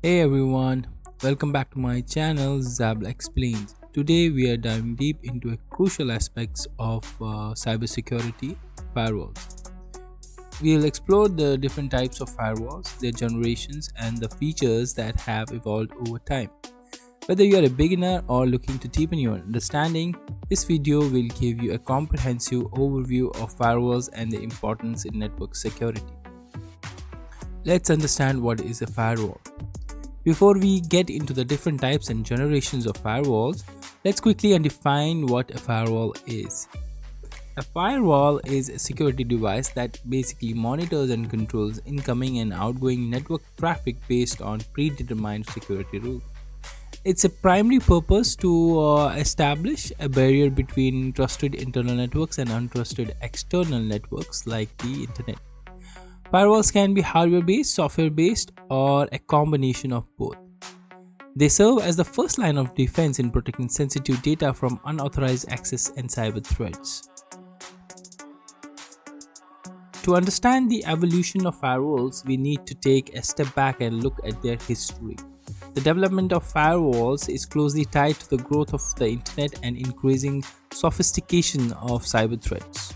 Hey everyone, welcome back to my channel Zabla Explains. Today we are diving deep into a crucial aspects of cybersecurity firewalls. We'll explore the different types of firewalls, their generations, and the features that have evolved over time. Whether you are a beginner or looking to deepen your understanding, this video will give you a comprehensive overview of firewalls and their importance in network security. Let's understand what is a firewall. Before we get into the different types and generations of firewalls, let's quickly define what a firewall is. A firewall is a security device that basically monitors and controls incoming and outgoing network traffic based on predetermined security rules. Its a primary purpose to establish a barrier between trusted internal networks and untrusted external networks like the internet. Firewalls can be hardware based, software based, or a combination of both. They serve as the first line of defense in protecting sensitive data from unauthorized access and cyber threats. To understand the evolution of firewalls, we need to take a step back and look at their history. The development of firewalls is closely tied to the growth of the internet and increasing sophistication of cyber threats.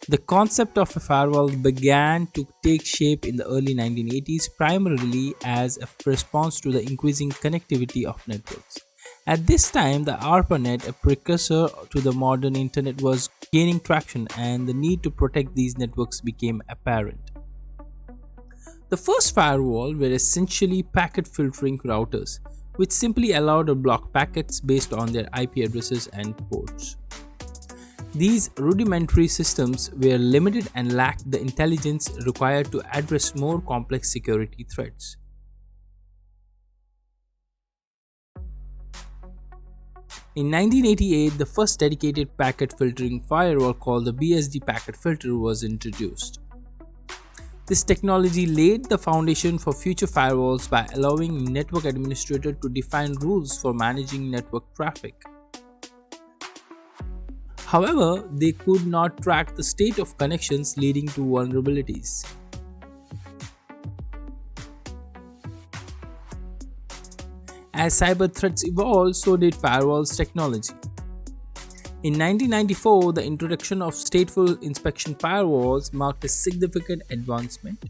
The concept of a firewall began to take shape in the early 1980s primarily as a response to the increasing connectivity of networks. At this time, the ARPANET, a precursor to the modern internet, was gaining traction and the need to protect these networks became apparent. The first firewall were essentially packet filtering routers, which simply allowed to block packets based on their IP addresses and ports. These rudimentary systems were limited and lacked the intelligence required to address more complex security threats. In 1988, the first dedicated packet filtering firewall called the BSD packet filter was introduced. This technology laid the foundation for future firewalls by allowing network administrators to define rules for managing network traffic. However, they could not track the state of connections, leading to vulnerabilities. As cyber threats evolved, so did firewalls technology. In 1994, the introduction of stateful inspection firewalls marked a significant advancement.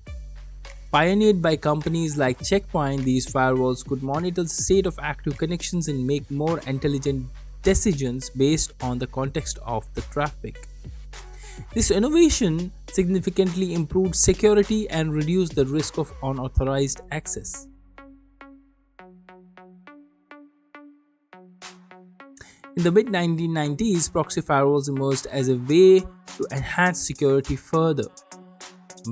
Pioneered by companies like Checkpoint, these firewalls could monitor the state of active connections and make more intelligent decisions based on the context of the traffic. This innovation significantly improved security and reduced the risk of unauthorized access. In the mid 1990s, proxy firewalls emerged as a way to enhance security further.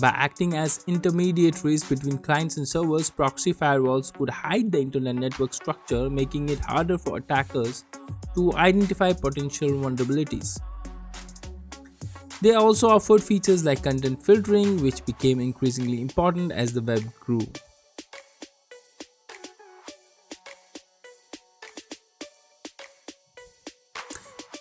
By acting as intermediaries between clients and servers, proxy firewalls could hide the internet network structure, making it harder for attackers to identify potential vulnerabilities. They also offered features like content filtering, which became increasingly important as the web grew.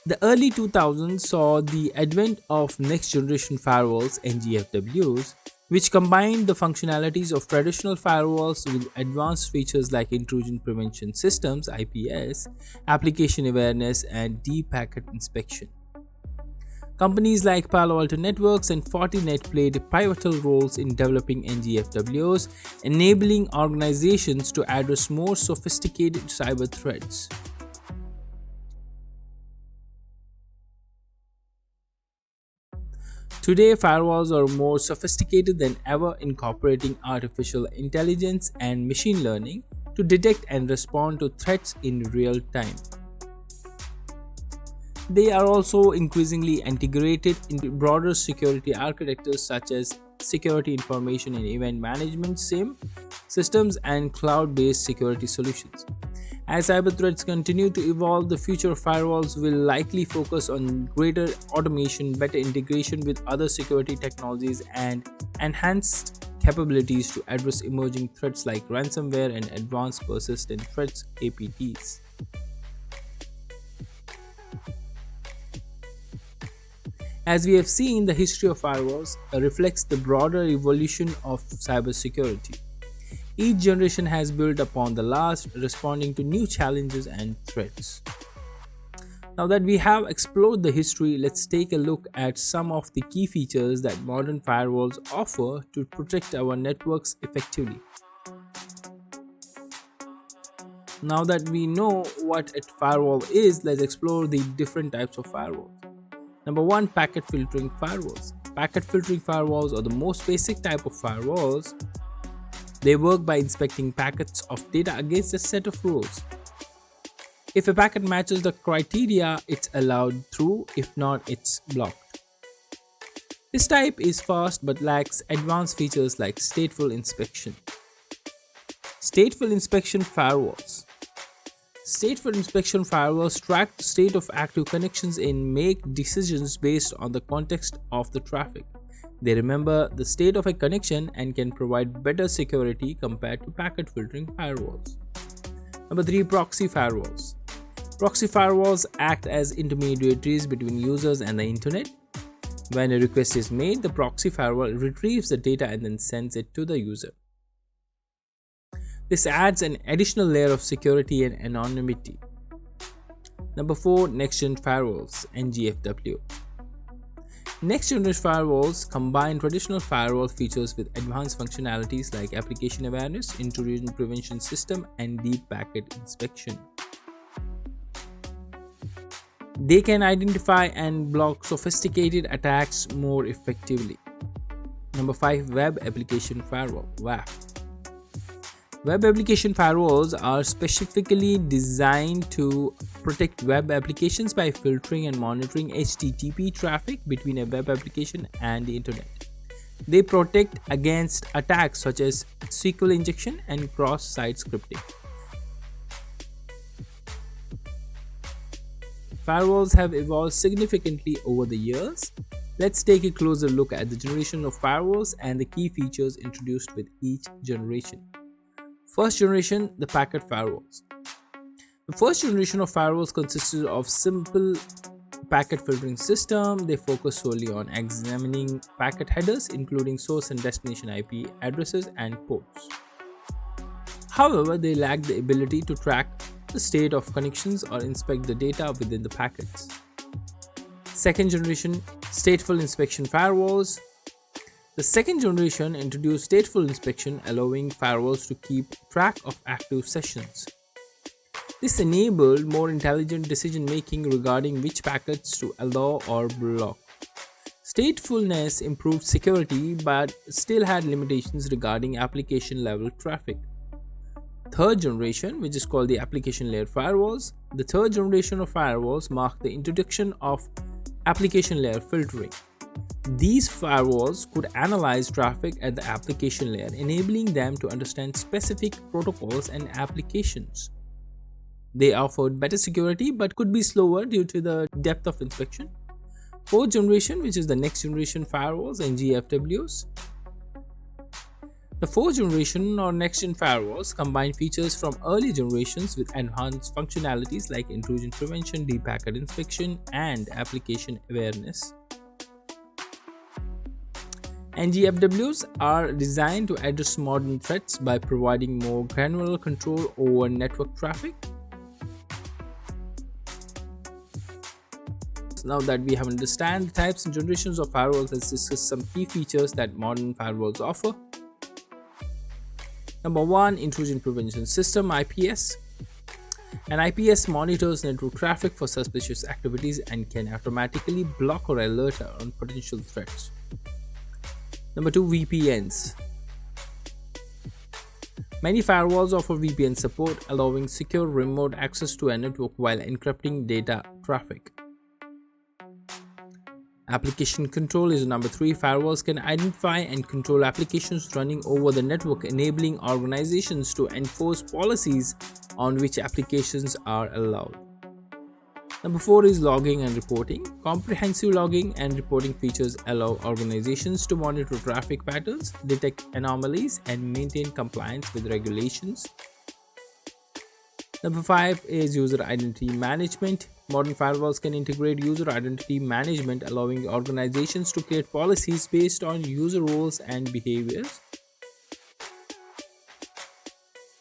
The early 2000s saw the advent of next generation firewalls (NGFWs), which combined the functionalities of traditional firewalls with advanced features like intrusion prevention systems (IPS), application awareness, and deep packet inspection. Companies like Palo Alto Networks and Fortinet played pivotal roles in developing NGFWs, enabling organizations to address more sophisticated cyber threats. Today, firewalls are more sophisticated than ever, incorporating artificial intelligence and machine learning to detect and respond to threats in real time. They are also increasingly integrated into broader security architectures such as security information and event management (SIEM) systems and cloud-based security solutions. As cyber threats continue to evolve, the future of firewalls will likely focus on greater automation, better integration with other security technologies, and enhanced capabilities to address emerging threats like ransomware and advanced persistent threats (APTs). As we have seen, the history of firewalls reflects the broader evolution of cybersecurity. Each generation has built upon the last, responding to new challenges and threats. Now that we have explored the history, let's take a look at some of the key features that modern firewalls offer to protect our networks effectively. Now that we know what a firewall is, let's explore the different types of firewalls. Number 1, packet filtering firewalls. Packet filtering firewalls are the most basic type of firewalls. They work by inspecting packets of data against a set of rules. If a packet matches the criteria, it's allowed through; if not, it's blocked. This type is fast but lacks advanced features like stateful inspection. Stateful inspection firewalls. Stateful inspection firewalls track the state of active connections and make decisions based on the context of the traffic. They remember the state of a connection and can provide better security compared to packet filtering firewalls. Number 3, proxy firewalls. Proxy firewalls act as intermediaries between users and the internet. When a request is made, the proxy firewall retrieves the data and then sends it to the user. This adds an additional layer of security and anonymity. Number 4, next-gen firewalls, NGFW. Next-generation firewalls combine traditional firewall features with advanced functionalities like application awareness, intrusion prevention system, and deep packet inspection. They can identify and block sophisticated attacks more effectively. Number 5, web application firewall, WAF. Web application firewalls are specifically designed to protect web applications by filtering and monitoring HTTP traffic between a web application and the internet. They protect against attacks such as SQL injection and cross-site scripting. Firewalls have evolved significantly over the years. Let's take a closer look at the generation of firewalls and the key features introduced with each generation. First generation, the packet firewalls. The first generation of firewalls consisted of simple packet filtering system. They focus solely on examining packet headers, including source and destination IP addresses and ports. However, they lack the ability to track the state of connections or inspect the data within the packets. Second generation, stateful inspection firewalls. The second generation introduced stateful inspection, allowing firewalls to keep track of active sessions. This enabled more intelligent decision making regarding which packets to allow or block. Statefulness improved security but still had limitations regarding application level traffic. Third generation, which is called the application layer firewalls. The third generation of firewalls marked the introduction of application layer filtering. These firewalls could analyze traffic at the application layer, enabling them to understand specific protocols and applications. They offered better security but could be slower due to the depth of inspection. Fourth generation, which is the next generation firewalls, NGFWs. The fourth generation or next-gen firewalls combine features from early generations with enhanced functionalities like intrusion prevention, deep packet inspection, and application awareness. NGFWs are designed to address modern threats by providing more granular control over network traffic. Now that we have understand the types and generations of firewalls, let's discuss some key features that modern firewalls offer. Number 1, intrusion prevention system, IPS. An IPS monitors network traffic for suspicious activities and can automatically block or alert on potential threats. Number 2, VPNs. Many firewalls offer VPN support, allowing secure remote access to a network while encrypting data traffic. Application control is number 3. Firewalls can identify and control applications running over the network, enabling organizations to enforce policies on which applications are allowed. Number 4 is logging and reporting. Comprehensive logging and reporting features allow organizations to monitor traffic patterns, detect anomalies, and maintain compliance with regulations. Number 5 is user identity management. Modern firewalls can integrate user identity management, allowing organizations to create policies based on user roles and behaviors.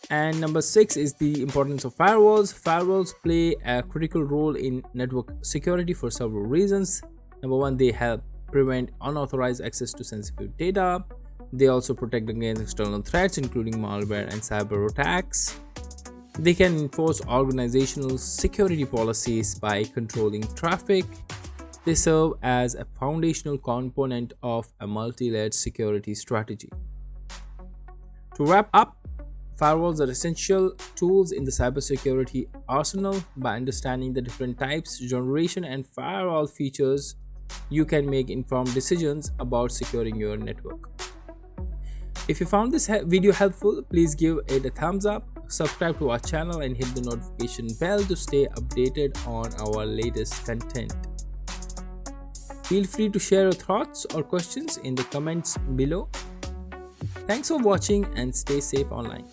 And number six is the importance of firewalls. Firewalls play a critical role in network security for several reasons. Number one, they help prevent unauthorized access to sensitive data. They also protect against external threats, including malware and cyber attacks. They can enforce organizational security policies by controlling traffic. They serve as a foundational component of a multi-layered security strategy. To wrap up, firewalls are essential tools in the cybersecurity arsenal. By understanding the different types, generation, and firewall features, you can make informed decisions about securing your network. If you found this video helpful, please give it a thumbs up, subscribe to our channel, and hit the notification bell to stay updated on our latest content. Feel free to share your thoughts or questions in the comments below. Thanks for watching and stay safe online.